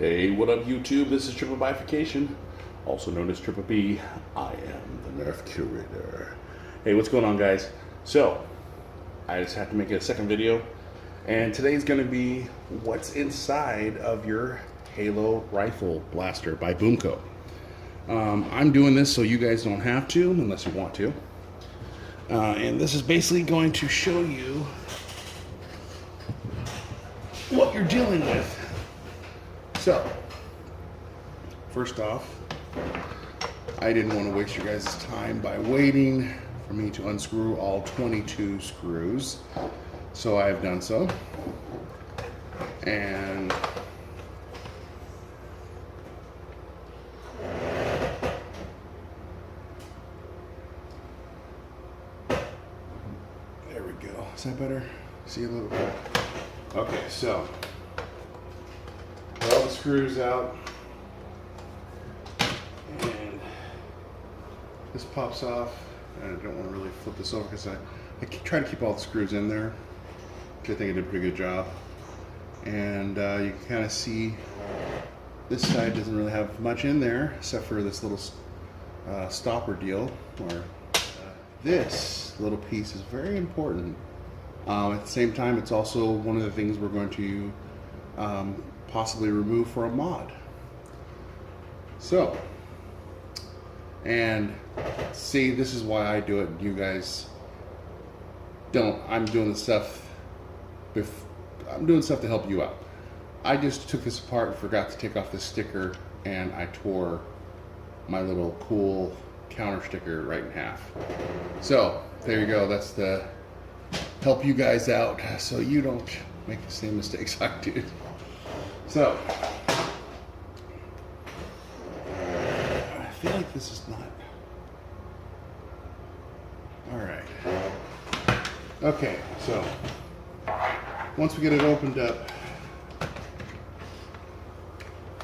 Hey, what up YouTube? This is Triple Bifurcation, also known as Triple B. I am the Nerf Curator. Hey, what's going on guys? So, I just had to make a second video, and today's going to be what's inside of your Halo Rifle Blaster by Boomco. I'm doing this so you guys don't have to, unless you want to. And this is basically going to show you what you're dealing with. So, first off, I didn't want to waste your guys' time by waiting for me to unscrew all 22 screws. So I've done so. And there we go. Is that better? See a little bit? Okay, so put all the screws out, and this pops off. And I don't want to really flip this over because I try to keep all the screws in there, which I think I did a pretty good job. And you can kind of see this side doesn't really have much in there except for this little stopper deal. Where this little piece is very important. At the same time, it's also one of the things we're going to possibly remove for a mod. So, and see, this is why I do it. You guys don't. I'm doing the stuff. I'm doing stuff to help you out. I just took this apart and forgot to take off this sticker, and I tore my little cool counter sticker right in half. So there you go. That's the help you guys out so you don't make the same mistakes I do. So I feel like this is not all right. Okay, so once we get it opened up,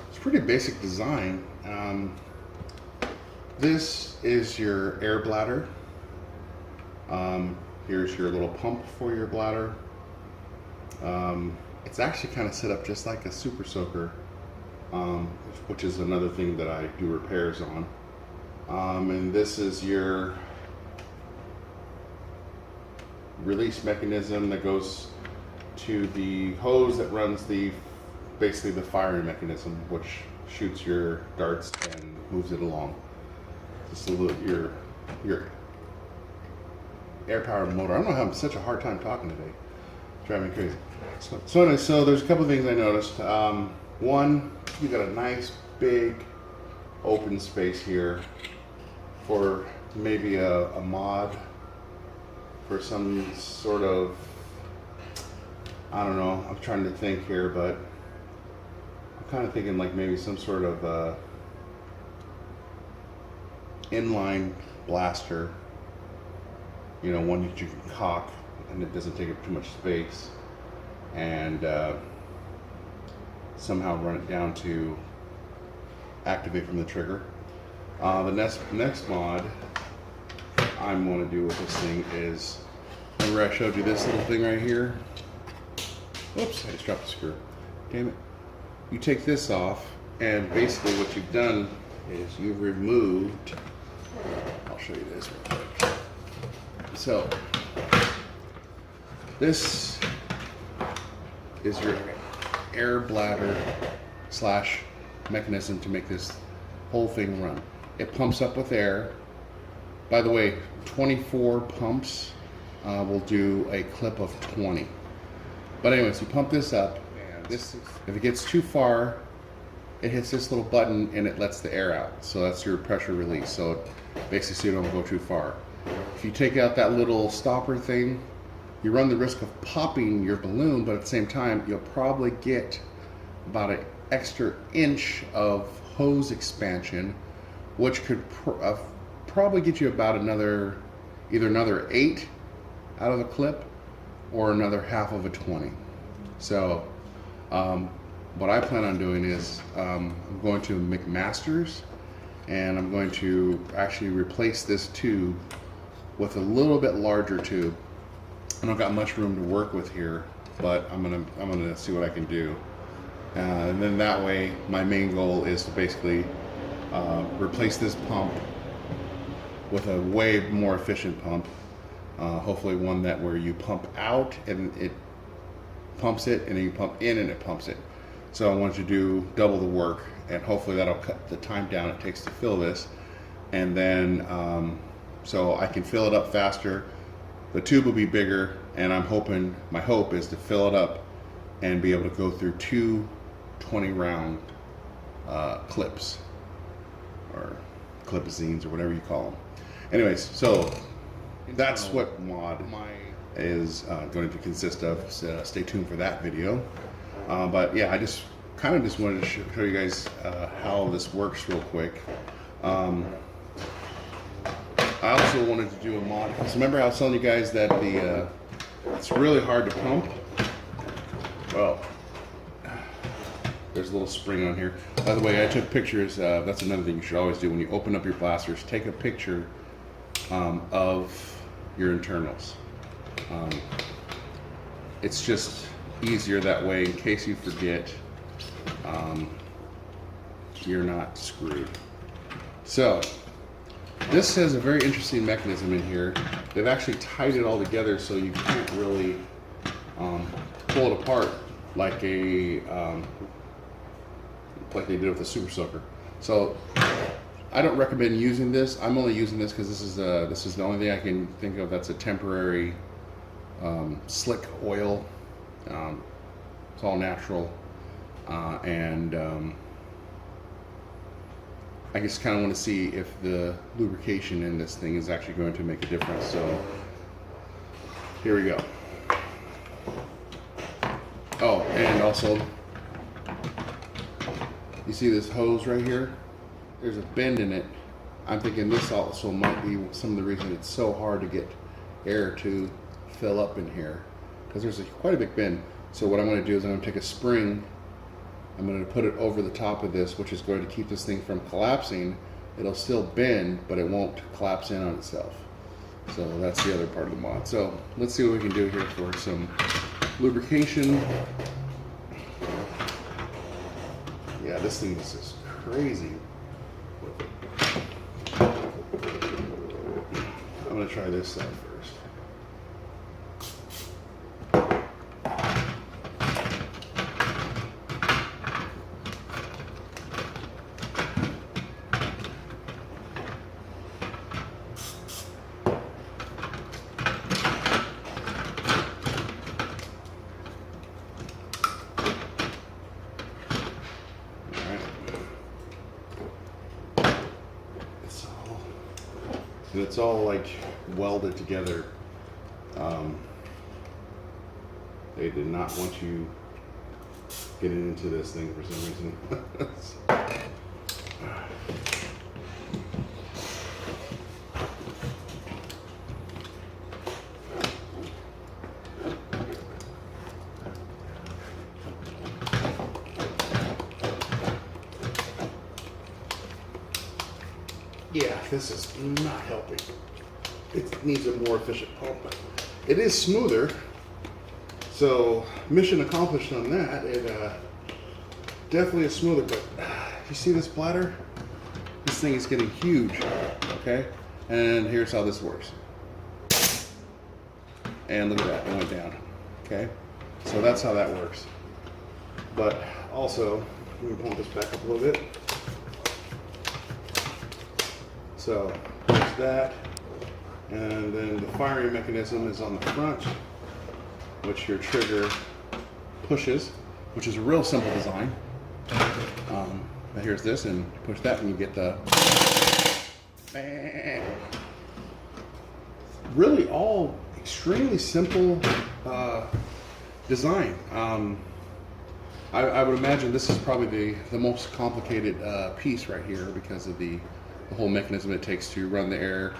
it's pretty basic design. This is your air bladder. Here's your little pump for your bladder. It's actually kind of set up just like a super soaker, which is another thing that I do repairs on. And this is your release mechanism that goes to the hose that runs basically the firing mechanism, which shoots your darts and moves it along. Just a little your air-powered motor. I don't know how I'm such a hard time talking today. It's driving me crazy. So there's a couple of things I noticed. One, you got a nice big open space here for maybe a mod for some sort of, I don't know, I'm trying to think here, but I'm kind of thinking like maybe some sort of inline blaster. You know, one that you can cock and it doesn't take up too much space, and somehow run it down to activate from the trigger. The next mod I want to do with this thing is, remember I showed you this little thing right here? Oops, I just dropped the screw. Damn it. You take this off, and basically what you've done is you've removed, I'll show you this real quick. So, this is your air bladder slash mechanism to make this whole thing run. It pumps up with air. By the way, 24 pumps will do a clip of 20. But anyways, you pump this up, and this, if it gets too far, it hits this little button and it lets the air out. So that's your pressure release. So basically, so you don't go too far. If you take out that little stopper thing, you run the risk of popping your balloon, but at the same time, you'll probably get about an extra inch of hose expansion, which could probably get you about either another 8 out of a clip or another half of a 20. So what I plan on doing is I'm going to McMaster's, and I'm going to actually replace this tube with a little bit larger tube. I don't got much room to work with here, but I'm gonna see what I can do. And then that way, my main goal is to basically replace this pump with a way more efficient pump. Hopefully one that where you pump out and it pumps it, and then you pump in and it pumps it. So I want you to do double the work, and hopefully that'll cut the time down it takes to fill this. And then so I can fill it up faster. The tube will be bigger, and I'm hoping, my hope is to fill it up and be able to go through two 20-round clips, or clipazines, or whatever you call them. Anyways, so that's what mod is going to consist of. So stay tuned for that video. But yeah, I just wanted to show you guys how this works real quick. I also wanted to do a mod. So remember I was telling you guys that it's really hard to pump? Well, there's a little spring on here. By the way, I took pictures. That's another thing you should always do when you open up your blasters. Take a picture of your internals. It's just easier that way in case you forget. You're not screwed. So this has a very interesting mechanism in here. They've actually tied it all together so you can't really pull it apart like a like they did with the Super Soaker. So I don't recommend using this. I'm only using this because this is the only thing I can think of that's a temporary slick oil. It's all natural, and I just kind of want to see if the lubrication in this thing is actually going to make a difference. So here we go. Oh, and also, you see this hose right here? There's a bend in it. I'm thinking this also might be some of the reason it's so hard to get air to fill up in here, because there's quite a big bend. So what I'm going to do is I'm going to take a spring, I'm going to put it over the top of this, which is going to keep this thing from collapsing. It'll still bend, but it won't collapse in on itself. So that's the other part of the mod. So let's see what we can do here for some lubrication. Yeah, this thing is just crazy. I'm going to try this side first. And it's all like welded together. They did not want you getting into this thing for some reason. Yeah, this is not helping. It needs a more efficient pump. It is smoother, so mission accomplished on that. It definitely is smoother, but you see this bladder? This thing is getting huge, okay? And here's how this works. And look at that, it went down, okay? So that's how that works. But also, let me pump this back up a little bit. So there's that, and then the firing mechanism is on the front, which your trigger pushes, which is a real simple design. But here's this, and you push that and you get the bang. Really all extremely simple design. I would imagine this is probably the most complicated piece right here because of the whole mechanism it takes to run the air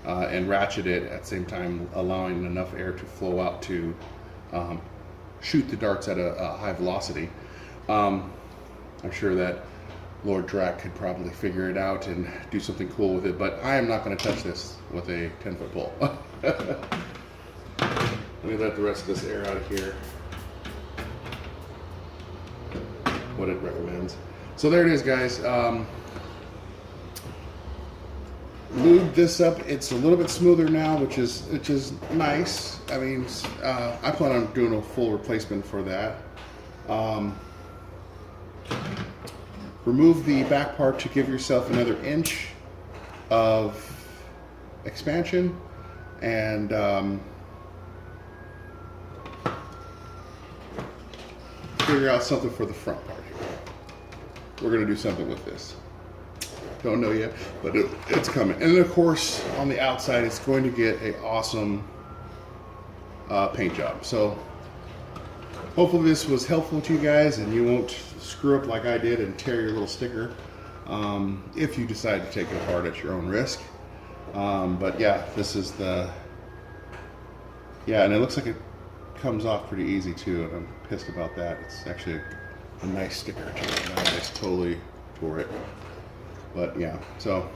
and ratchet it at the same time, allowing enough air to flow out to shoot the darts at a high velocity. I'm sure that Lord Drac could probably figure it out and do something cool with it, but I am not going to touch this with a 10-foot pole. Let me let the rest of this air out of here. what it recommends. So there it is, guys. Lube this up. It's a little bit smoother now, which is nice. I mean, I plan on doing a full replacement for that. Remove the back part to give yourself another inch of expansion, and figure out something for the front part here. We're going to do something with this. Don't know yet, but it's coming. And then of course, on the outside, it's going to get an awesome paint job. So hopefully this was helpful to you guys and you won't screw up like I did and tear your little sticker if you decide to take it apart at your own risk. But yeah, this is the, yeah, and it looks like it comes off pretty easy too, and I'm pissed about that. It's actually a nice sticker to it. I just totally tore it. But yeah, so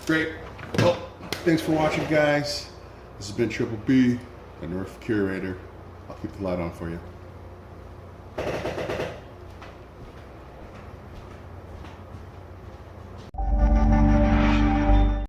great. Well, thanks for watching, guys. This has been Triple B, the Nerf Curator. I'll keep the light on for you.